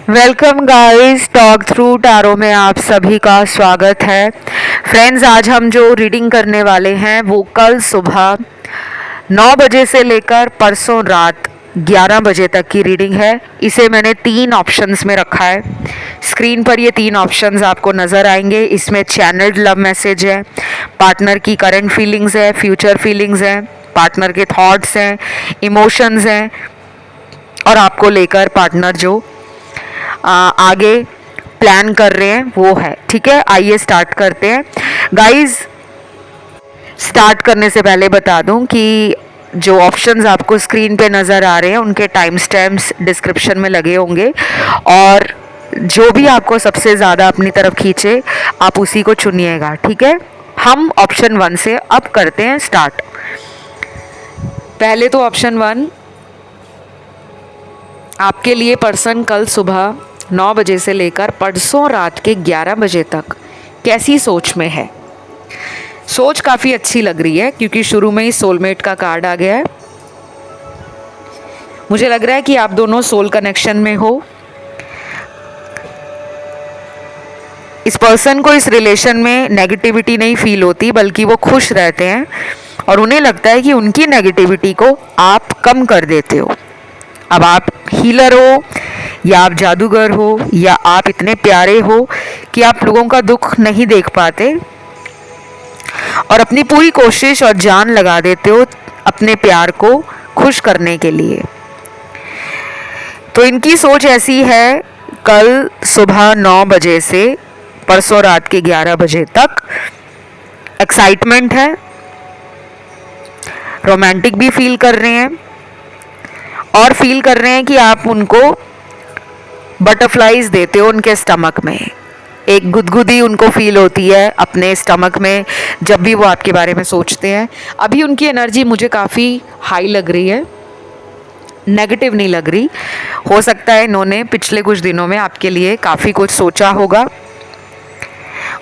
Welcome guys, talk through tarot में आप सभी का स्वागत है। फ्रेंड्स, आज हम जो रीडिंग करने वाले हैं वो कल सुबह 9 बजे से लेकर परसों रात 11 बजे तक की रीडिंग है। इसे मैंने 3 ऑप्शंस में रखा है। स्क्रीन पर ये 3 ऑप्शंस आपको नज़र आएंगे। इसमें चैनल्ड लव मैसेज है, पार्टनर की करंट फीलिंग्स है, फ्यूचर फीलिंग्स हैं, पार्टनर के थॉट्स हैं, इमोशंस हैं और आपको लेकर पार्टनर जो आगे प्लान कर रहे हैं वो है। ठीक है, आइए स्टार्ट करते हैं गाइस। स्टार्ट करने से पहले बता दूं कि जो ऑप्शंस आपको स्क्रीन पे नज़र आ रहे हैं उनके टाइम स्टैम्प्स डिस्क्रिप्शन में लगे होंगे और जो भी आपको सबसे ज़्यादा अपनी तरफ खींचे आप उसी को चुनिएगा। ठीक है, हम ऑप्शन 1 से अब करते हैं स्टार्ट। पहले तो ऑप्शन 1, आपके लिए पर्सन कल सुबह 9 बजे से लेकर परसों रात के 11 बजे तक कैसी सोच में है। सोच काफ़ी अच्छी लग रही है क्योंकि शुरू में ही सोलमेट का कार्ड आ गया है। मुझे लग रहा है कि आप दोनों सोल कनेक्शन में हो। इस पर्सन को इस रिलेशन में नेगेटिविटी नहीं फील होती, बल्कि वो खुश रहते हैं और उन्हें लगता है कि उनकी नेगेटिविटी को आप कम कर देते हो। अब आप हीलर हो या आप जादूगर हो या आप इतने प्यारे हो कि आप लोगों का दुख नहीं देख पाते और अपनी पूरी कोशिश और जान लगा देते हो अपने प्यार को खुश करने के लिए। तो इनकी सोच ऐसी है, कल सुबह 9 बजे से परसों रात के 11 बजे तक एक्साइटमेंट है, रोमांटिक भी फील कर रहे हैं और फील कर रहे हैं कि आप उनको बटरफ्लाइज देते हो उनके स्टमक में। एक गुदगुदी उनको फील होती है अपने स्टमक में जब भी वो आपके बारे में सोचते हैं। अभी उनकी एनर्जी मुझे काफ़ी हाई लग रही है, नेगेटिव नहीं लग रही। हो सकता है इन्होंने पिछले कुछ दिनों में आपके लिए काफ़ी कुछ सोचा होगा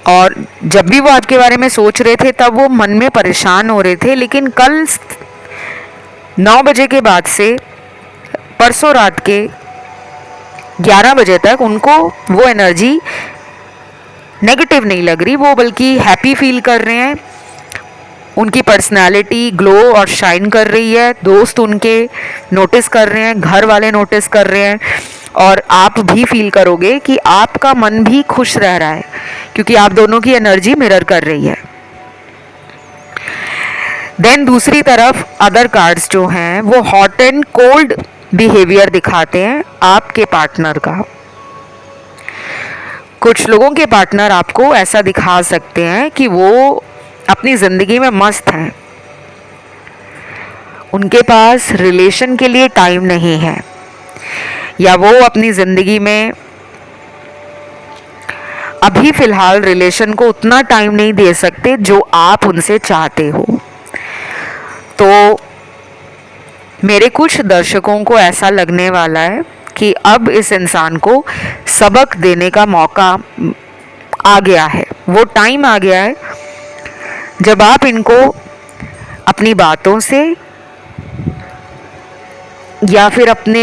और जब भी वो आपके बारे में सोच रहे थे तब वो मन में परेशान हो रहे थे, लेकिन कल 9 बजे के बाद से परसों रात के 11 बजे तक उनको वो एनर्जी नेगेटिव नहीं लग रही, वो बल्कि हैप्पी फील कर रहे हैं। उनकी पर्सनालिटी ग्लो और शाइन कर रही है, दोस्त उनके नोटिस कर रहे हैं, घर वाले नोटिस कर रहे हैं और आप भी फील करोगे कि आपका मन भी खुश रह रहा है क्योंकि आप दोनों की एनर्जी मिरर कर रही है। देन दूसरी तरफ अदर कार्ड्स जो हैं वो हॉट एंड कोल्ड बिहेवियर दिखाते हैं आपके पार्टनर का। कुछ लोगों के पार्टनर आपको ऐसा दिखा सकते हैं कि वो अपनी ज़िंदगी में मस्त हैं, उनके पास रिलेशन के लिए टाइम नहीं है या वो अपनी ज़िंदगी में अभी फ़िलहाल रिलेशन को उतना टाइम नहीं दे सकते जो आप उनसे चाहते हो। तो मेरे कुछ दर्शकों को ऐसा लगने वाला है कि अब इस इंसान को सबक देने का मौका आ गया है, वो टाइम आ गया है जब आप इनको अपनी बातों से या फिर अपने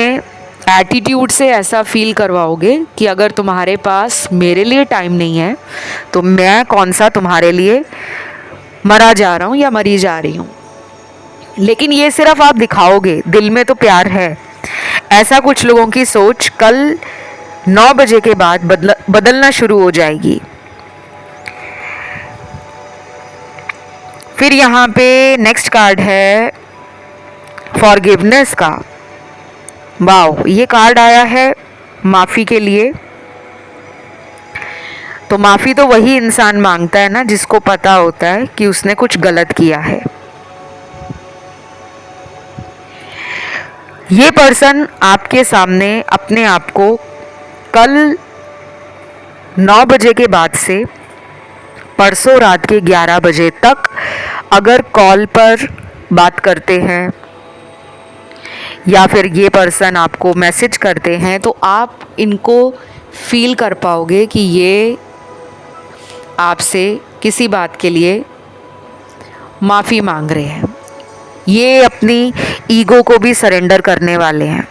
एटीट्यूड से ऐसा फील करवाओगे कि अगर तुम्हारे पास मेरे लिए टाइम नहीं है तो मैं कौन सा तुम्हारे लिए मरा जा रहा हूँ या मरी जा रही हूँ। लेकिन ये सिर्फ आप दिखाओगे, दिल में तो प्यार है। ऐसा कुछ लोगों की सोच कल 9 बजे के बाद बदलना शुरू हो जाएगी। फिर यहाँ पे नेक्स्ट कार्ड है फॉरगिवनेस का। वाओ, ये कार्ड आया है माफ़ी के लिए। तो माफ़ी तो वही इंसान मांगता है ना जिसको पता होता है कि उसने कुछ गलत किया है। ये पर्सन आपके सामने अपने आप को कल 9 बजे के बाद से परसों रात के 11 बजे तक अगर कॉल पर बात करते हैं या फिर ये पर्सन आपको मैसेज करते हैं तो आप इनको फील कर पाओगे कि ये आपसे किसी बात के लिए माफ़ी मांग रहे हैं। ये अपनी ईगो को भी सरेंडर करने वाले हैं।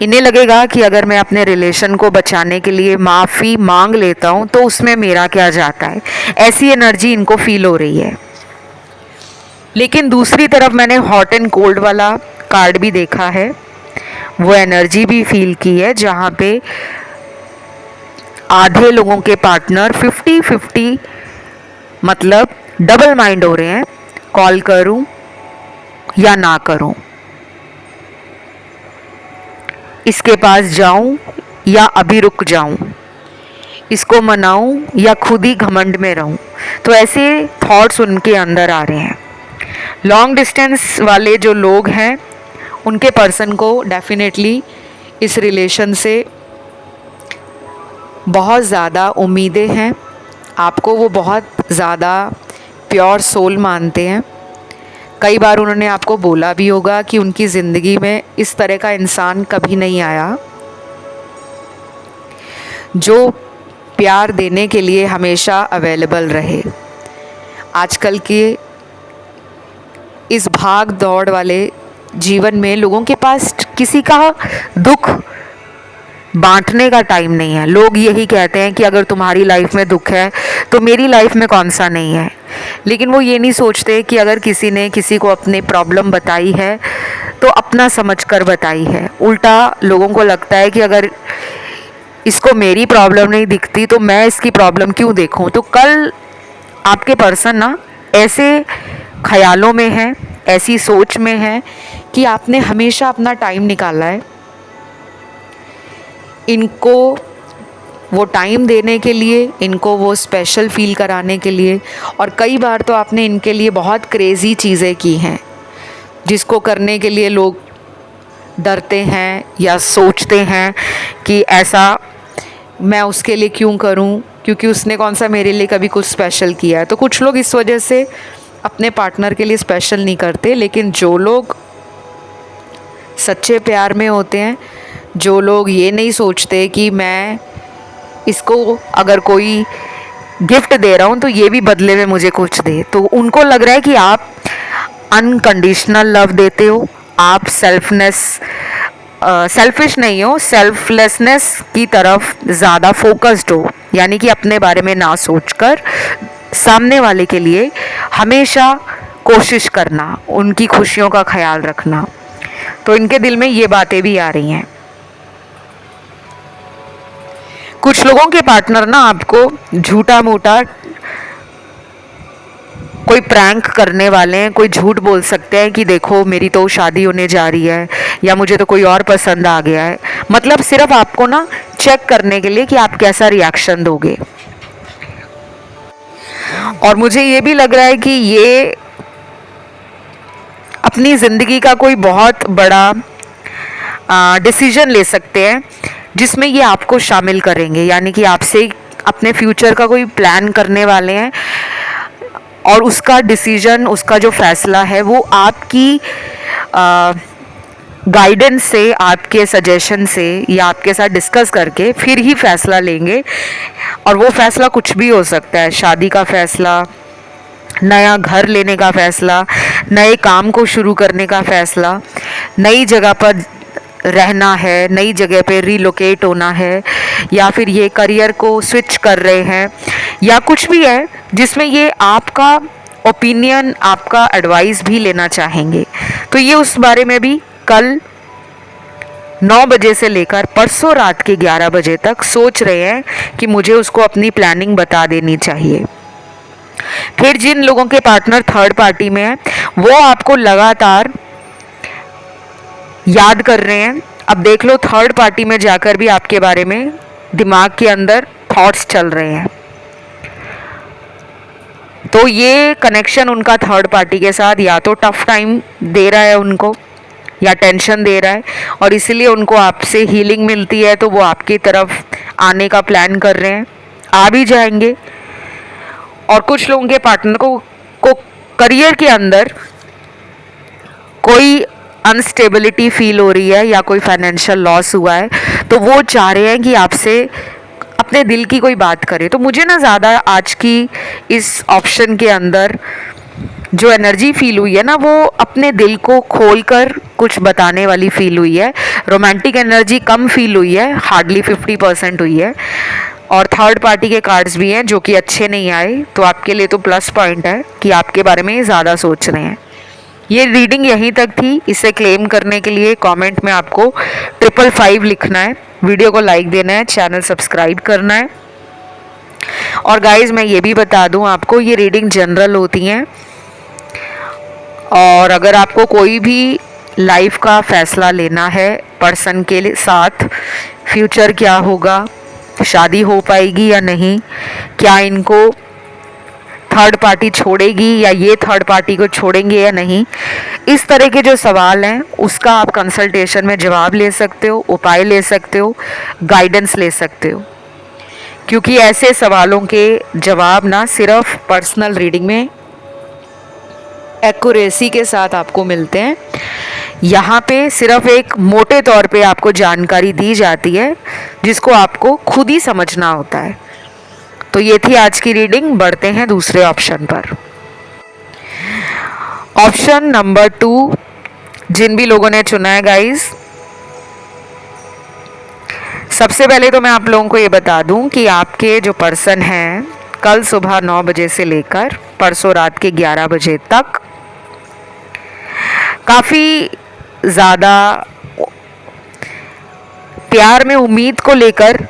इन्हें लगेगा कि अगर मैं अपने रिलेशन को बचाने के लिए माफ़ी मांग लेता हूँ तो उसमें मेरा क्या जाता है, ऐसी एनर्जी इनको फील हो रही है। लेकिन दूसरी तरफ मैंने हॉट एंड कोल्ड वाला कार्ड भी देखा है, वो एनर्जी भी फील की है जहाँ पे आधे लोगों के पार्टनर 50-50 मतलब डबल माइंड हो रहे हैं, कॉल करूं या ना करूं, इसके पास जाऊं या अभी रुक जाऊं, इसको मनाऊं या खुद ही घमंड में रहूं। तो ऐसे थॉट्स उनके अंदर आ रहे हैं। लॉन्ग डिस्टेंस वाले जो लोग हैं उनके पर्सन को डेफिनेटली इस रिलेशन से बहुत ज़्यादा उम्मीदें हैं, आपको वो बहुत ज़्यादा प्योर सोल मानते हैं। कई बार उन्होंने आपको बोला भी होगा कि उनकी ज़िंदगी में इस तरह का इंसान कभी नहीं आया जो प्यार देने के लिए हमेशा अवेलेबल रहे। आजकल के इस भाग दौड़ वाले जीवन में लोगों के पास किसी का दुख बांटने का टाइम नहीं है। लोग यही कहते हैं कि अगर तुम्हारी लाइफ में दुख है तो मेरी लाइफ में कौन सा नहीं है, लेकिन वो ये नहीं सोचते कि अगर किसी ने किसी को अपनी प्रॉब्लम बताई है तो अपना समझकर बताई है। उल्टा लोगों को लगता है कि अगर इसको मेरी प्रॉब्लम नहीं दिखती तो मैं इसकी प्रॉब्लम क्यों देखूं। तो कल आपके पर्सन ना ऐसे ख्यालों में है, ऐसी सोच में है कि आपने हमेशा अपना टाइम निकाला है इनको वो टाइम देने के लिए, इनको वो स्पेशल फील कराने के लिए। और कई बार तो आपने इनके लिए बहुत क्रेज़ी चीज़ें की हैं जिसको करने के लिए लोग डरते हैं या सोचते हैं कि ऐसा मैं उसके लिए क्यों करूं, क्योंकि उसने कौन सा मेरे लिए कभी कुछ स्पेशल किया है। तो कुछ लोग इस वजह से अपने पार्टनर के लिए स्पेशल नहीं करते। लेकिन जो लोग सच्चे प्यार में होते हैं, जो लोग ये नहीं सोचते कि मैं इसको अगर कोई गिफ्ट दे रहा हूँ तो ये भी बदले में मुझे कुछ दे, तो उनको लग रहा है कि आप अनकंडीशनल लव देते हो, आप सेल्फिश नहीं हो, सेल्फलेसनेस की तरफ ज़्यादा फोकस्ड हो, यानी कि अपने बारे में ना सोचकर सामने वाले के लिए हमेशा कोशिश करना, उनकी खुशियों का ख्याल रखना। तो इनके दिल में ये बातें भी आ रही हैं। कुछ लोगों के पार्टनर ना आपको झूठा मूठा कोई प्रैंक करने वाले हैं, कोई झूठ बोल सकते हैं कि देखो मेरी तो शादी होने जा रही है या मुझे तो कोई और पसंद आ गया है, मतलब सिर्फ आपको ना चेक करने के लिए कि आप कैसा रिएक्शन दोगे। और मुझे ये भी लग रहा है कि ये अपनी ज़िंदगी का कोई बहुत बड़ा डिसीजन ले सकते हैं जिसमें ये आपको शामिल करेंगे, यानी कि आपसे अपने फ्यूचर का कोई प्लान करने वाले हैं और उसका डिसीजन, उसका जो फैसला है वो आपकी गाइडेंस से, आपके सजेशन से या आपके साथ डिस्कस करके फिर ही फैसला लेंगे। और वो फैसला कुछ भी हो सकता है, शादी का फैसला, नया घर लेने का फैसला, नए काम को शुरू करने का फैसला, नई जगह पर रहना है, नई जगह पे रीलोकेट होना है, या फिर ये करियर को स्विच कर रहे हैं, या कुछ भी है जिसमें ये आपका ओपिनियन, आपका एडवाइस भी लेना चाहेंगे। तो ये उस बारे में भी कल 9 बजे से लेकर परसों रात के 11 बजे तक सोच रहे हैं कि मुझे उसको अपनी प्लानिंग बता देनी चाहिए। फिर जिन लोगों के पार्टनर थर्ड पार्टी में है वो आपको लगातार याद कर रहे हैं। अब देख लो, थर्ड पार्टी में जाकर भी आपके बारे में दिमाग के अंदर थॉट्स चल रहे हैं। तो ये कनेक्शन उनका थर्ड पार्टी के साथ या तो टफ टाइम दे रहा है उनको या टेंशन दे रहा है, और इसीलिए उनको आपसे हीलिंग मिलती है तो वो आपकी तरफ आने का प्लान कर रहे हैं, आ भी जाएंगे। और कुछ लोगों के पार्टनर को करियर के अंदर कोई अनस्टेबिलिटी फील हो रही है या कोई फाइनेंशियल लॉस हुआ है, तो वो चाह रहे हैं कि आपसे अपने दिल की कोई बात करे। तो मुझे ना ज़्यादा आज की इस ऑप्शन के अंदर जो एनर्जी फील हुई है ना, वो अपने दिल को खोलकर कुछ बताने वाली फील हुई है, रोमांटिक एनर्जी कम फील हुई है, हार्डली 50% हुई है, और थर्ड पार्टी के कार्ड्स भी हैं जो कि अच्छे नहीं आए। तो आपके लिए तो प्लस पॉइंट है कि आपके बारे में ज़्यादा सोच रहे हैं। ये रीडिंग यहीं तक थी। इसे क्लेम करने के लिए कमेंट में आपको 555 लिखना है, वीडियो को लाइक देना है, चैनल सब्सक्राइब करना है। और गाइज मैं ये भी बता दूं आपको, ये रीडिंग जनरल होती हैं, और अगर आपको कोई भी लाइफ का फैसला लेना है पर्सन के साथ, फ्यूचर क्या होगा, शादी हो पाएगी या नहीं, क्या इनको थर्ड पार्टी छोड़ेगी या ये थर्ड पार्टी को छोड़ेंगे या नहीं, इस तरह के जो सवाल हैं उसका आप कंसल्टेशन में जवाब ले सकते हो, उपाय ले सकते हो, गाइडेंस ले सकते हो। क्योंकि ऐसे सवालों के जवाब ना सिर्फ पर्सनल रीडिंग में एक्यूरेसी के साथ आपको मिलते हैं, यहाँ पे सिर्फ एक मोटे तौर पे आपको जानकारी दी जाती है जिसको आपको खुद ही समझना होता है। तो ये थी आज की रीडिंग। बढ़ते हैं दूसरे ऑप्शन पर। ऑप्शन नंबर 2 जिन भी लोगों ने चुना है गाइस, सबसे पहले तो मैं आप लोगों को ये बता दूं कि आपके जो पर्सन हैं कल सुबह 9 बजे से लेकर परसों रात के 11 बजे तक काफ़ी ज़्यादा प्यार में उम्मीद को लेकर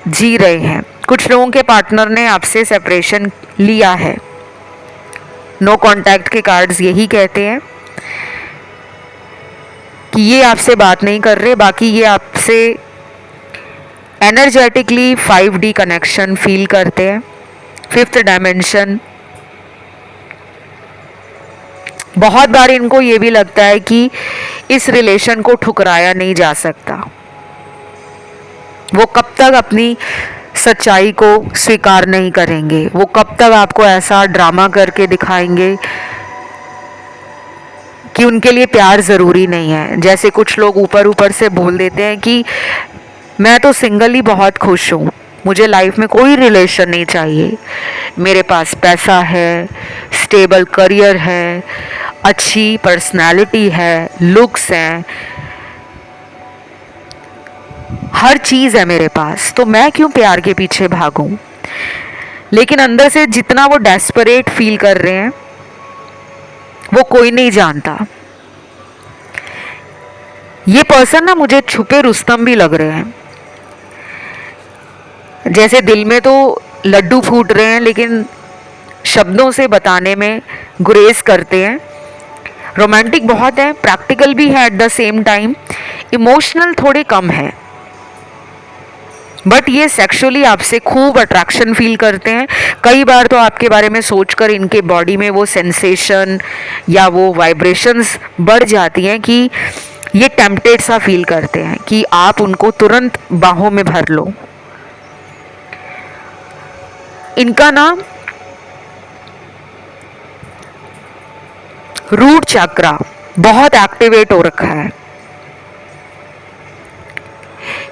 जी रहे हैं। कुछ लोगों के पार्टनर ने आपसे सेपरेशन लिया है। नो कांटेक्ट के कार्ड्स यही कहते हैं कि ये आपसे बात नहीं कर रहे, बाकी ये आपसे एनर्जेटिकली 5D कनेक्शन फील करते हैं, 5th डायमेंशन। बहुत बार इनको ये भी लगता है कि इस रिलेशन को ठुकराया नहीं जा सकता। वो कब तक अपनी सच्चाई को स्वीकार नहीं करेंगे, वो कब तक आपको ऐसा ड्रामा करके दिखाएंगे कि उनके लिए प्यार ज़रूरी नहीं है। जैसे कुछ लोग ऊपर ऊपर से बोल देते हैं कि मैं तो सिंगल ही बहुत खुश हूँ, मुझे लाइफ में कोई रिलेशन नहीं चाहिए, मेरे पास पैसा है, स्टेबल करियर है, अच्छी पर्सनालिटी है, लुक्स हैं, हर चीज़ है मेरे पास, तो मैं क्यों प्यार के पीछे भागूं। लेकिन अंदर से जितना वो डेस्परेट फील कर रहे हैं वो कोई नहीं जानता। ये पर्सन ना मुझे छुपे रुस्तम भी लग रहे हैं। जैसे दिल में तो लड्डू फूट रहे हैं लेकिन शब्दों से बताने में गुरेज करते हैं। रोमांटिक बहुत है, प्रैक्टिकल भी है at the same time, emotional थोड़े कम है, बट ये सेक्सुअली आपसे खूब अट्रैक्शन फील करते हैं। कई बार तो आपके बारे में सोचकर इनके बॉडी में वो सेंसेशन या वो वाइब्रेशंस बढ़ जाती हैं कि ये टेम्पटेड सा फील करते हैं कि आप उनको तुरंत बाहों में भर लो। इनका नाम रूट चक्रा बहुत एक्टिवेट हो रखा है।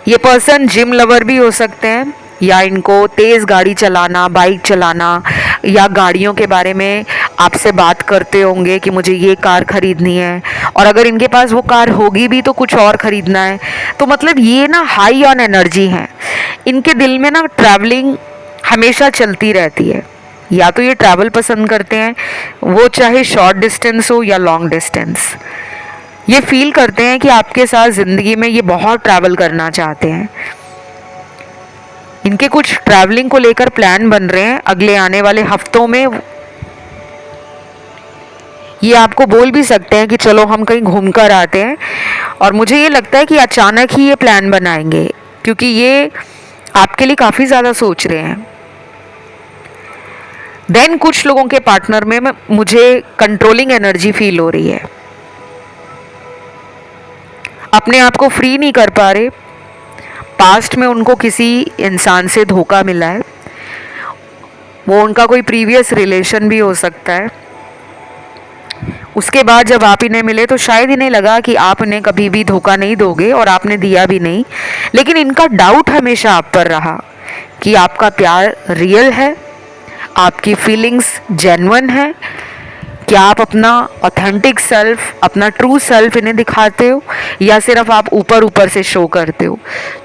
ये पर्सन जिम लवर भी हो सकते हैं, या इनको तेज़ गाड़ी चलाना, बाइक चलाना या गाड़ियों के बारे में आपसे बात करते होंगे कि मुझे ये कार खरीदनी है, और अगर इनके पास वो कार होगी भी तो कुछ और ख़रीदना है। तो मतलब ये ना हाई ऑन एनर्जी हैं। इनके दिल में ना ट्रैवलिंग हमेशा चलती रहती है। या तो ये ट्रैवल पसंद करते हैं, वो चाहे शॉर्ट डिस्टेंस हो या लॉन्ग डिस्टेंस। ये फील करते हैं कि आपके साथ ज़िंदगी में ये बहुत ट्रैवल करना चाहते हैं। इनके कुछ ट्रैवलिंग को लेकर प्लान बन रहे हैं अगले आने वाले हफ्तों में। ये आपको बोल भी सकते हैं कि चलो हम कहीं घूम कर आते हैं, और मुझे ये लगता है कि अचानक ही ये प्लान बनाएंगे क्योंकि ये आपके लिए काफ़ी ज़्यादा सोच रहे हैं। देन कुछ लोगों के पार्टनर में मुझे कंट्रोलिंग एनर्जी फील हो रही है। अपने आप को फ्री नहीं कर पा रहे। पास्ट में उनको किसी इंसान से धोखा मिला है, वो उनका कोई प्रीवियस रिलेशन भी हो सकता है। उसके बाद जब आप इन्हें मिले तो शायद इन्हें लगा कि आप इन्हें कभी भी धोखा नहीं दोगे, और आपने दिया भी नहीं। लेकिन इनका डाउट हमेशा आप पर रहा कि आपका प्यार रियल है, आपकी फीलिंग्स जेन्युइन है, क्या आप अपना ऑथेंटिक सेल्फ, अपना ट्रू सेल्फ इन्हें दिखाते हो या सिर्फ आप ऊपर ऊपर से शो करते हो?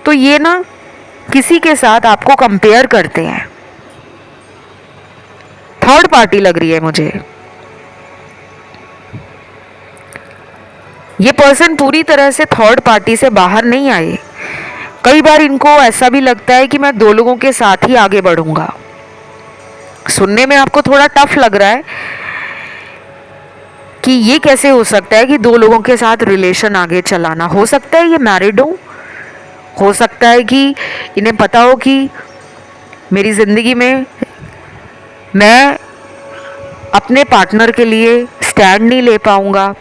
तो ये ना किसी के साथ आपको कंपेयर करते हैं, थर्ड पार्टी लग रही है मुझे। ये पर्सन पूरी तरह से थर्ड पार्टी से बाहर नहीं आए। कई बार इनको ऐसा भी लगता है कि मैं दो लोगों के साथ ही आगे बढ़ूंगा। सुनने में आपको थोड़ा टफ लग रहा है कि ये कैसे हो सकता है कि दो लोगों के साथ रिलेशन आगे चलाना। हो सकता है ये मैरिड हो सकता है कि इन्हें पता हो कि मेरी ज़िंदगी में मैं अपने पार्टनर के लिए स्टैंड नहीं ले पाऊंगा,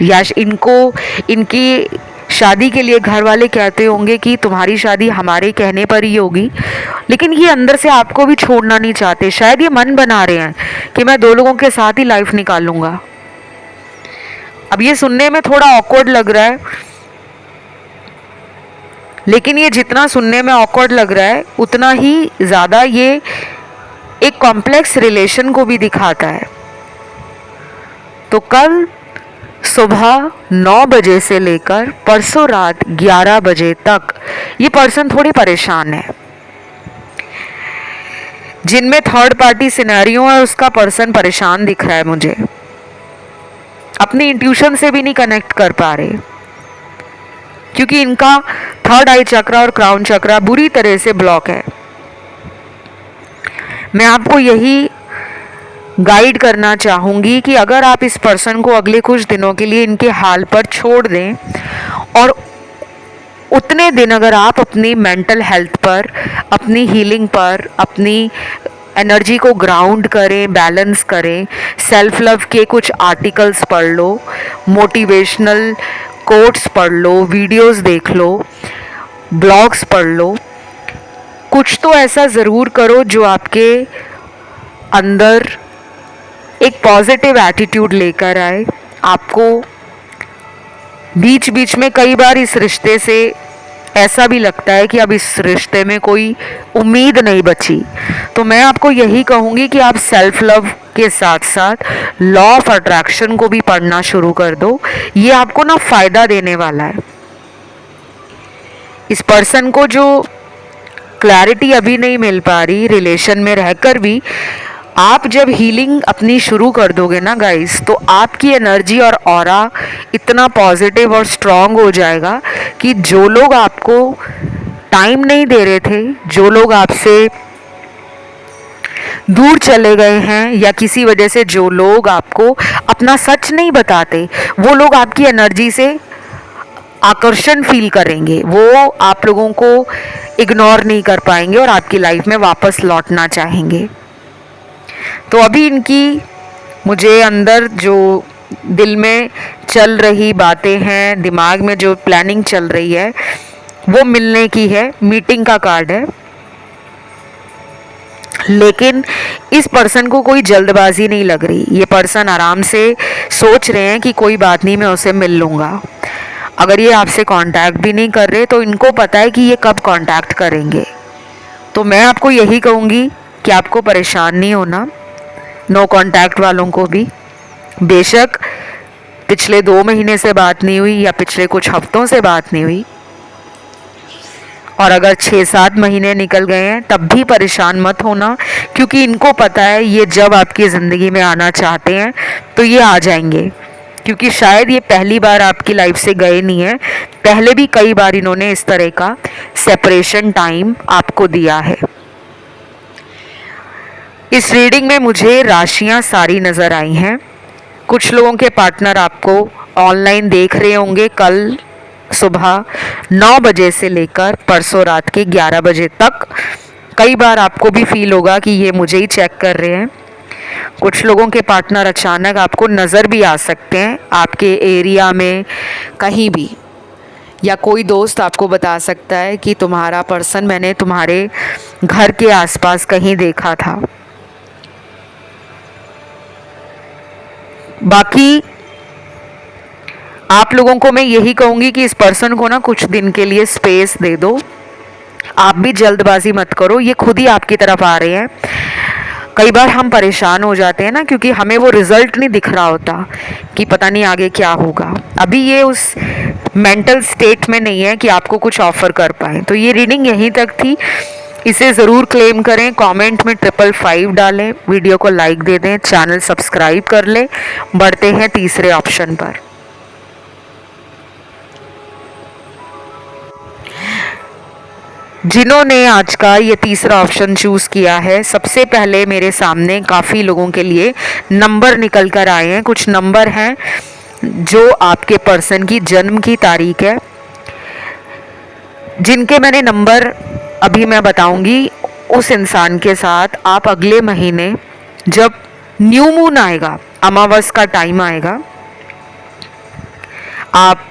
या इनको इनकी शादी के लिए घर वाले कहते होंगे कि तुम्हारी शादी हमारे कहने पर ही होगी, लेकिन ये अंदर से आपको भी छोड़ना नहीं चाहते। शायद ये मन बना रहे हैं कि मैं दो लोगों के साथ ही लाइफ निकालूंगा। अब ये सुनने में थोड़ा ऑकवर्ड लग रहा है, लेकिन ये जितना सुनने में ऑकवर्ड लग रहा है उतना ही ज़्यादा ये एक कॉम्प्लेक्स रिलेशन को भी दिखाता है। तो कल सुबह 9 बजे से लेकर परसों रात 11 बजे तक ये पर्सन थोड़ी परेशान है। जिनमें थर्ड पार्टी सिनेरियो है उसका पर्सन परेशान दिख रहा है मुझे। अपनी इंट्यूशन से भी नहीं कनेक्ट कर पा रहे, क्योंकि इनका थर्ड आई चक्रा और क्राउन चक्रा बुरी तरह से ब्लॉक है। मैं आपको यही गाइड करना चाहूँगी कि अगर आप इस पर्सन को अगले कुछ दिनों के लिए इनके हाल पर छोड़ दें और उतने दिन अगर आप अपनी मेंटल हेल्थ पर, अपनी हीलिंग पर, अपनी एनर्जी को ग्राउंड करें, बैलेंस करें, सेल्फ लव के कुछ आर्टिकल्स पढ़ लो, मोटिवेशनल कोट्स पढ़ लो, वीडियोस देख लो, ब्लॉग्स पढ़ लो, कुछ तो ऐसा ज़रूर करो जो आपके अंदर एक पॉजिटिव एटीट्यूड लेकर आए। आपको बीच बीच में कई बार इस रिश्ते से ऐसा भी लगता है कि अब इस रिश्ते में कोई उम्मीद नहीं बची। तो मैं आपको यही कहूँगी कि आप सेल्फ लव के साथ साथ लॉ ऑफ अट्रैक्शन को भी पढ़ना शुरू कर दो। ये आपको ना फ़ायदा देने वाला है। इस पर्सन को जो क्लैरिटी अभी नहीं मिल पा रही रिलेशन में रहकर भी, आप जब हीलिंग अपनी शुरू कर दोगे ना गाइस, तो आपकी एनर्जी और ऑरा इतना पॉजिटिव और स्ट्रॉन्ग हो जाएगा कि जो लोग आपको टाइम नहीं दे रहे थे, जो लोग आपसे दूर चले गए हैं, या किसी वजह से जो लोग आपको अपना सच नहीं बताते, वो लोग आपकी एनर्जी से आकर्षण फील करेंगे। वो आप लोगों को इग्नोर नहीं कर पाएंगे और आपकी लाइफ में वापस लौटना चाहेंगे। तो अभी इनकी मुझे अंदर जो दिल में चल रही बातें हैं, दिमाग में जो प्लानिंग चल रही है, वो मिलने की है, मीटिंग का कार्ड है। लेकिन इस पर्सन को कोई जल्दबाजी नहीं लग रही। ये पर्सन आराम से सोच रहे हैं कि कोई बात नहीं, मैं उसे मिल लूँगा। अगर ये आपसे कांटेक्ट भी नहीं कर रहे तो इनको पता है कि ये कब कांटेक्ट करेंगे। तो मैं आपको यही कहूँगी कि आपको परेशान नहीं होना। नो कांटेक्ट वालों को भी, बेशक पिछले 2 महीने से बात नहीं हुई या पिछले कुछ हफ्तों से बात नहीं हुई, और अगर 6-7 महीने निकल गए हैं तब भी परेशान मत होना, क्योंकि इनको पता है ये जब आपकी ज़िंदगी में आना चाहते हैं तो ये आ जाएंगे। क्योंकि शायद ये पहली बार आपकी लाइफ से गए नहीं है, पहले भी कई बार इन्होंने इस तरह का सेपरेशन टाइम आपको दिया है। इस रीडिंग में मुझे राशियां सारी नज़र आई हैं। कुछ लोगों के पार्टनर आपको ऑनलाइन देख रहे होंगे कल सुबह 9 बजे से लेकर परसों रात के 11 बजे तक। कई बार आपको भी फील होगा कि ये मुझे ही चेक कर रहे हैं। कुछ लोगों के पार्टनर अचानक आपको नज़र भी आ सकते हैं आपके एरिया में कहीं भी, या कोई दोस्त आपको बता सकता है कि तुम्हारा पर्सन मैंने तुम्हारे घर के आसपास कहीं देखा था। बाकी आप लोगों को मैं यही कहूँगी कि इस पर्सन को ना कुछ दिन के लिए स्पेस दे दो। आप भी जल्दबाजी मत करो, ये खुद ही आपकी तरफ आ रहे हैं। कई बार हम परेशान हो जाते हैं ना, क्योंकि हमें वो रिजल्ट नहीं दिख रहा होता कि पता नहीं आगे क्या होगा। अभी ये उस मेंटल स्टेट में नहीं है कि आपको कुछ ऑफर कर पाए। तो ये रीडिंग यहीं तक थी। इसे ज़रूर क्लेम करें, कमेंट में 555 डालें, वीडियो को लाइक दे दें, चैनल सब्सक्राइब कर लें। बढ़ते हैं तीसरे ऑप्शन पर। जिन्होंने आज का ये तीसरा ऑप्शन चूज़ किया है, सबसे पहले मेरे सामने काफ़ी लोगों के लिए नंबर निकल कर आए हैं। कुछ नंबर हैं जो आपके पर्सन की जन्म की तारीख है, जिनके मैंने नंबर अभी मैं बताऊंगी। उस इंसान के साथ आप अगले महीने जब न्यू मून आएगा, अमावस का टाइम आएगा, आप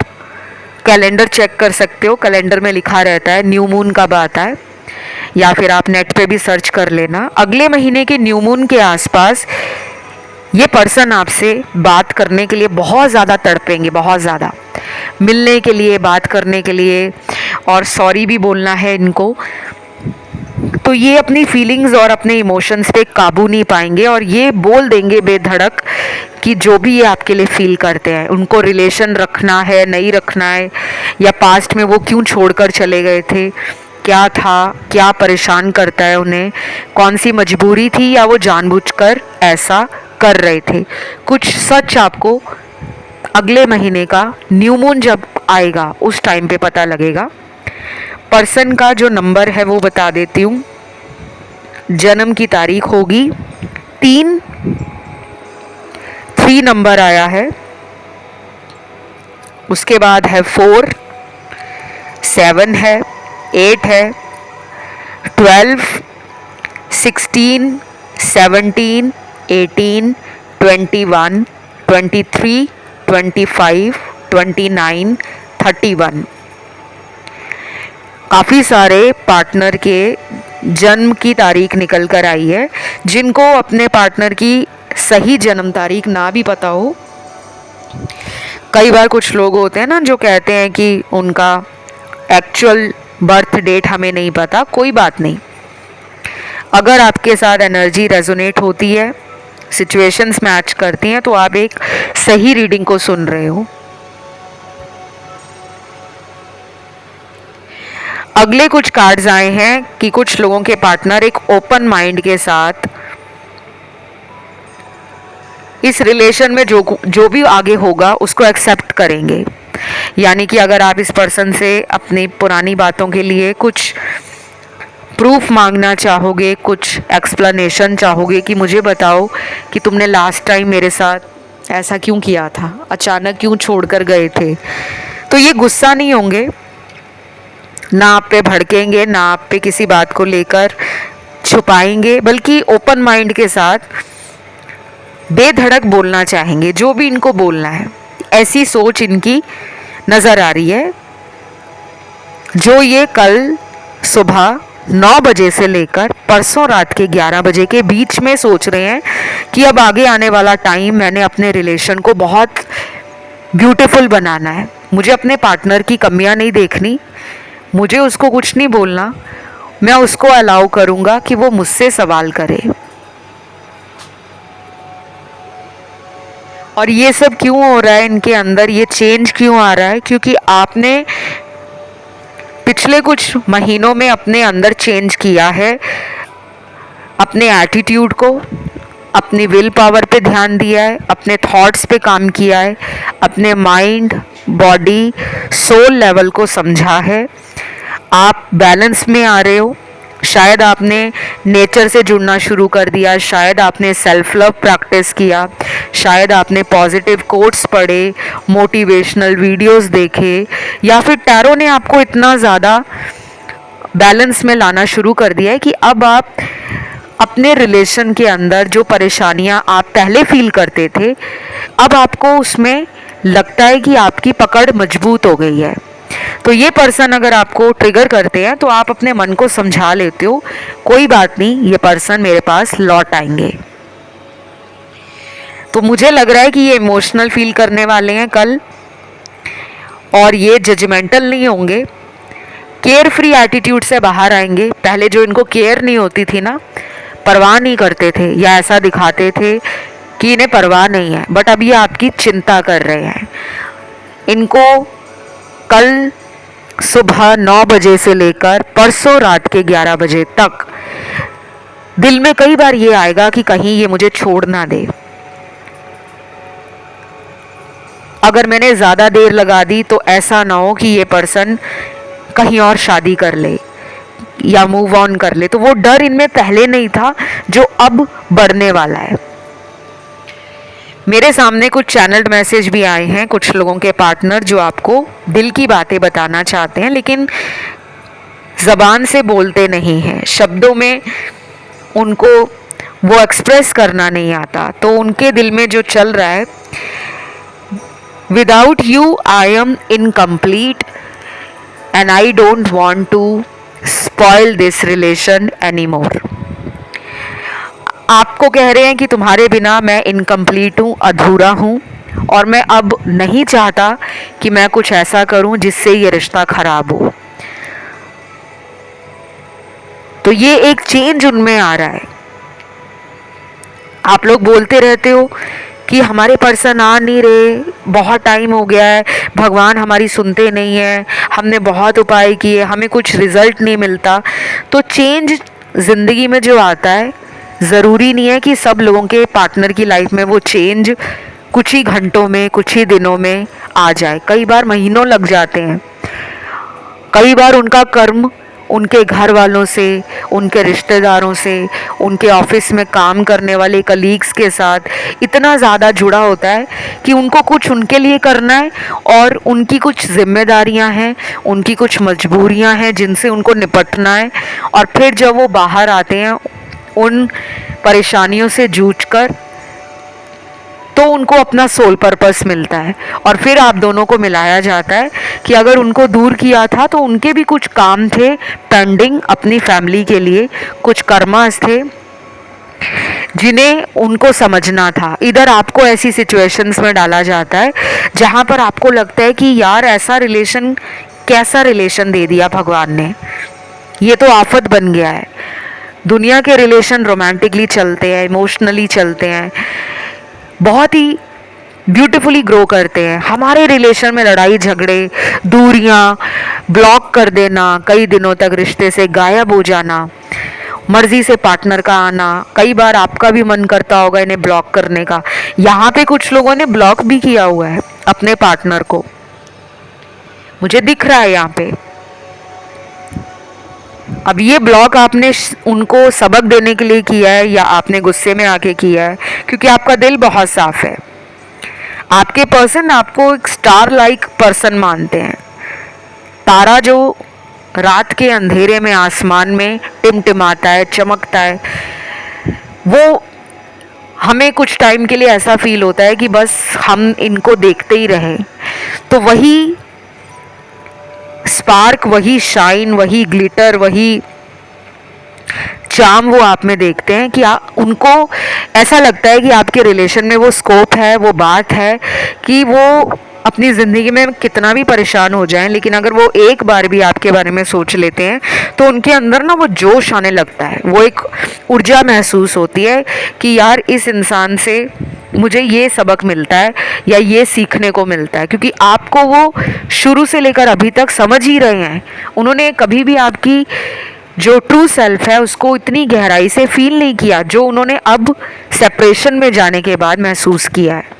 कैलेंडर चेक कर सकते हो। कैलेंडर में लिखा रहता है न्यू मून कब आता है, या फिर आप नेट पे भी सर्च कर लेना। अगले महीने के न्यू मून के आसपास ये पर्सन आपसे बात करने के लिए बहुत ज़्यादा तड़पेंगे, बहुत ज़्यादा मिलने के लिए, बात करने के लिए, और सॉरी भी बोलना है इनको। तो ये अपनी फीलिंग्स और अपने इमोशंस पे काबू नहीं पाएंगे और ये बोल देंगे बेधड़क कि जो भी ये आपके लिए फील करते हैं। उनको रिलेशन रखना है, नहीं रखना है, या पास्ट में वो क्यों छोड़कर चले गए थे, क्या था, क्या परेशान करता है उन्हें, कौन सी मजबूरी थी, या वो जानबूझकर ऐसा कर रहे थे। कुछ सच आपको अगले महीने का न्यू मून जब आएगा उस टाइम पे पता लगेगा। पर्सन का जो नंबर है वो बता देती हूँ। जन्म की तारीख होगी 3 नंबर आया है, उसके बाद है 4, 7 है, 8 है, 12, 16, 17, 18, 21, 23, 25, 29, 31। काफ़ी सारे पार्टनर के जन्म की तारीख निकल कर आई है। जिनको अपने पार्टनर की सही जन्म तारीख ना भी पता हो, कई बार कुछ लोग होते हैं ना जो कहते हैं कि उनका एक्चुअल बर्थ डेट हमें नहीं पता। कोई बात नहीं, अगर आपके साथ एनर्जी रेजोनेट होती है, सिचुएशंस मैच करती हैं, तो आप एक सही रीडिंग को सुन रहे हो। अगले कुछ कार्ड्स आए हैं कि कुछ लोगों के पार्टनर एक ओपन माइंड के साथ इस रिलेशन में जो भी आगे होगा उसको एक्सेप्ट करेंगे। यानी कि अगर आप इस पर्सन से अपनी पुरानी बातों के लिए कुछ प्रूफ मांगना चाहोगे, कुछ एक्सप्लेनेशन चाहोगे कि मुझे बताओ कि तुमने लास्ट टाइम मेरे साथ ऐसा क्यों किया था, अचानक क्यों छोड़कर गए थे, तो ये गुस्सा नहीं होंगे, ना आप पे भड़केंगे, ना आप पे किसी बात को लेकर छुपाएंगे, बल्कि ओपन माइंड के साथ बेधड़क बोलना चाहेंगे जो भी इनको बोलना है। ऐसी सोच इनकी नज़र आ रही है, जो ये कल सुबह 9 बजे से लेकर परसों रात के 11 बजे के बीच में सोच रहे हैं कि अब आगे आने वाला टाइम मैंने अपने रिलेशन को बहुत ब्यूटीफुल बनाना है। मुझे अपने पार्टनर की कमियां नहीं देखनी, मुझे उसको कुछ नहीं बोलना, मैं उसको अलाउ करूँगा कि वो मुझसे सवाल करे। और ये सब क्यों हो रहा है इनके अंदर, ये चेंज क्यों आ रहा है? क्योंकि आपने पिछले कुछ महीनों में अपने अंदर चेंज किया है, अपने एटीट्यूड को, अपनी विल पावर पे ध्यान दिया है, अपने थॉट्स पे काम किया है, अपने माइंड, बॉडी, सोल लेवल को समझा है। आप बैलेंस में आ रहे हो। शायद आपने नेचर से जुड़ना शुरू कर दिया, शायद आपने सेल्फ लव प्रैक्टिस किया, शायद आपने पॉजिटिव कोट्स पढ़े, मोटिवेशनल वीडियोस देखे, या फिर टैरो ने आपको इतना ज़्यादा बैलेंस में लाना शुरू कर दिया है कि अब आप अपने रिलेशन के अंदर जो परेशानियां आप पहले फील करते थे, अब आपको उसमें लगता है कि आपकी पकड़ मजबूत हो गई है। तो ये पर्सन अगर आपको ट्रिगर करते हैं तो आप अपने मन को समझा लेते हो, कोई बात नहीं, ये पर्सन मेरे पास लौट आएंगे। तो मुझे लग रहा है कि ये इमोशनल फील करने वाले हैं कल, और ये जजमेंटल नहीं होंगे, केयर फ्री एटीट्यूड से बाहर आएंगे। पहले जो इनको केयर नहीं होती थी ना, परवाह नहीं करते थे या ऐसा दिखाते थे कि इन्हें परवाह नहीं है, बट अब ये आपकी चिंता कर रहे हैं। इनको कल सुबह 9 बजे से लेकर परसों रात के 11 बजे तक दिल में कई बार ये आएगा कि कहीं ये मुझे छोड़ ना दे। अगर मैंने ज़्यादा देर लगा दी तो ऐसा ना हो कि ये पर्सन कहीं और शादी कर ले या मूव ऑन कर ले। तो वो डर इनमें पहले नहीं था जो अब बढ़ने वाला है। मेरे सामने कुछ चैनल्ड मैसेज भी आए हैं कुछ लोगों के पार्टनर जो आपको दिल की बातें बताना चाहते हैं, लेकिन ज़बान से बोलते नहीं हैं, शब्दों में उनको वो एक्सप्रेस करना नहीं आता। तो उनके दिल में जो चल रहा है, without you I am incomplete and I don't want to spoil this relation any more. आपको कह रहे हैं कि तुम्हारे बिना मैं इनकम्प्लीट हूँ, अधूरा हूँ, और मैं अब नहीं चाहता कि मैं कुछ ऐसा करूँ जिससे ये रिश्ता खराब हो। तो ये एक चेंज उनमें आ रहा है। आप लोग बोलते रहते हो कि हमारे पर्सन आ नहीं रहे, बहुत टाइम हो गया है, भगवान हमारी सुनते नहीं है, हमने बहुत उपाय किए, हमें कुछ रिजल्ट नहीं मिलता। तो चेंज ज़िंदगी में जो आता है, ज़रूरी नहीं है कि सब लोगों के पार्टनर की लाइफ में वो चेंज कुछ ही घंटों में, कुछ ही दिनों में आ जाए। कई बार महीनों लग जाते हैं। कई बार उनका कर्म उनके घर वालों से, उनके रिश्तेदारों से, उनके ऑफिस में काम करने वाले कलीग्स के साथ इतना ज़्यादा जुड़ा होता है कि उनको कुछ उनके लिए करना है और उनकी कुछ जिम्मेदारियां हैं, उनकी कुछ मजबूरियां हैं जिनसे उनको निपटना है। और फिर जब वो बाहर आते हैं उन परेशानियों से जूझकर, तो उनको अपना सोल पर्पस मिलता है और फिर आप दोनों को मिलाया जाता है कि अगर उनको दूर किया था तो उनके भी कुछ काम थे पेंडिंग अपनी फैमिली के लिए, कुछ कर्मास थे जिन्हें उनको समझना था। इधर आपको ऐसी सिचुएशंस में डाला जाता है जहाँ पर आपको लगता है कि यार ऐसा रिलेशन, कैसा रिलेशन दे दिया भगवान ने, ये तो आफत बन गया है। दुनिया के रिलेशन रोमांटिकली चलते हैं, इमोशनली चलते हैं, बहुत ही ब्यूटीफुली ग्रो करते हैं। हमारे रिलेशन में लड़ाई झगड़े, दूरियां, ब्लॉक कर देना, कई दिनों तक रिश्ते से गायब हो जाना, मर्जी से पार्टनर का आना, कई बार आपका भी मन करता होगा इन्हें ब्लॉक करने का। यहाँ पे कुछ लोगों ने ब्लॉक भी किया हुआ है अपने पार्टनर को, मुझे दिख रहा है यहाँ पे। अब ये ब्लॉक आपने उनको सबक देने के लिए किया है या आपने गुस्से में आके किया है, क्योंकि आपका दिल बहुत साफ है। आपके पर्सन आपको एक स्टार लाइक पर्सन मानते हैं, तारा जो रात के अंधेरे में आसमान में टिमटिमाता है, चमकता है। वो हमें कुछ टाइम के लिए ऐसा फील होता है कि बस हम इनको देखते ही रहें। तो वही स्पार्क, वही शाइन, वही ग्लिटर, वही चार्म वो आप में देखते हैं कि उनको ऐसा लगता है कि आपके रिलेशन में वो स्कोप है, वो बात है कि वो अपनी ज़िंदगी में कितना भी परेशान हो जाएं, लेकिन अगर वो एक बार भी आपके बारे में सोच लेते हैं तो उनके अंदर ना वो जोश आने लगता है, वो एक ऊर्जा महसूस होती है कि यार इस इंसान से मुझे ये सबक मिलता है या ये सीखने को मिलता है, क्योंकि आपको वो शुरू से लेकर अभी तक समझ ही रहे हैं। उन्होंने कभी भी आपकी जो ट्रू सेल्फ है उसको इतनी गहराई से फील नहीं किया जो उन्होंने अब सेपरेशन में जाने के बाद महसूस किया है।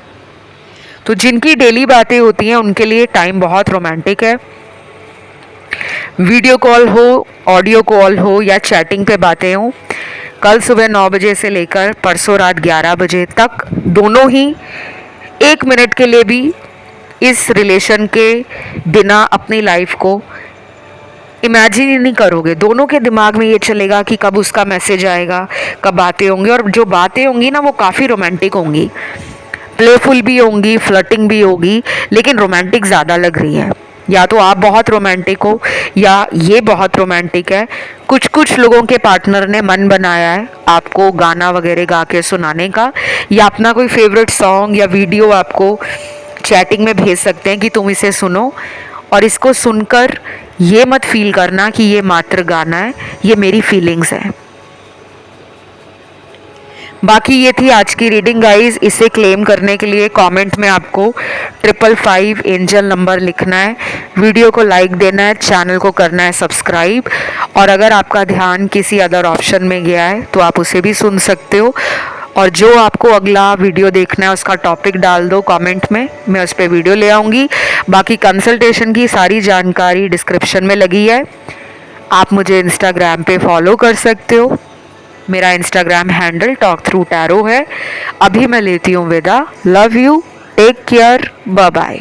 तो जिनकी डेली बातें होती हैं उनके लिए टाइम बहुत रोमांटिक है। वीडियो कॉल हो, ऑडियो कॉल हो या चैटिंग पे बातें हो, कल सुबह 9 बजे से लेकर परसों रात 11 बजे तक दोनों ही 1 मिनट के लिए भी इस रिलेशन के बिना अपनी लाइफ को इमेजिन ही नहीं करोगे। दोनों के दिमाग में ये चलेगा कि कब उसका मैसेज आएगा, कब बातें होंगी, और जो बातें होंगी ना वो काफ़ी रोमांटिक होंगी, प्लेफुल भी होंगी, फ्लर्टिंग भी होगी, लेकिन रोमांटिक ज़्यादा लग रही है। या तो आप बहुत रोमांटिक हो या ये बहुत रोमांटिक है। कुछ कुछ लोगों के पार्टनर ने मन बनाया है आपको गाना वगैरह गा के सुनाने का, या अपना कोई फेवरेट सॉन्ग या वीडियो आपको चैटिंग में भेज सकते हैं कि तुम इसे सुनो, और इसको सुनकर ये मत फील करना कि ये मात्र गाना है, ये मेरी फीलिंग्स है। बाकी ये थी आज की रीडिंग गाइस। इसे क्लेम करने के लिए कमेंट में आपको 555 एंजल नंबर लिखना है, वीडियो को लाइक देना है, चैनल को करना है सब्सक्राइब। और अगर आपका ध्यान किसी अदर ऑप्शन में गया है तो आप उसे भी सुन सकते हो। और जो आपको अगला वीडियो देखना है उसका टॉपिक डाल दो कमेंट में, मैं उस पर वीडियो ले आऊँगी। बाकी कंसल्टेशन की सारी जानकारी डिस्क्रिप्शन में लगी है। आप मुझे इंस्टाग्राम पे फॉलो कर सकते हो, मेरा Instagram handle talk through tarot है। अभी मैं लेती हूँ विदा। Love you, take care, bye bye.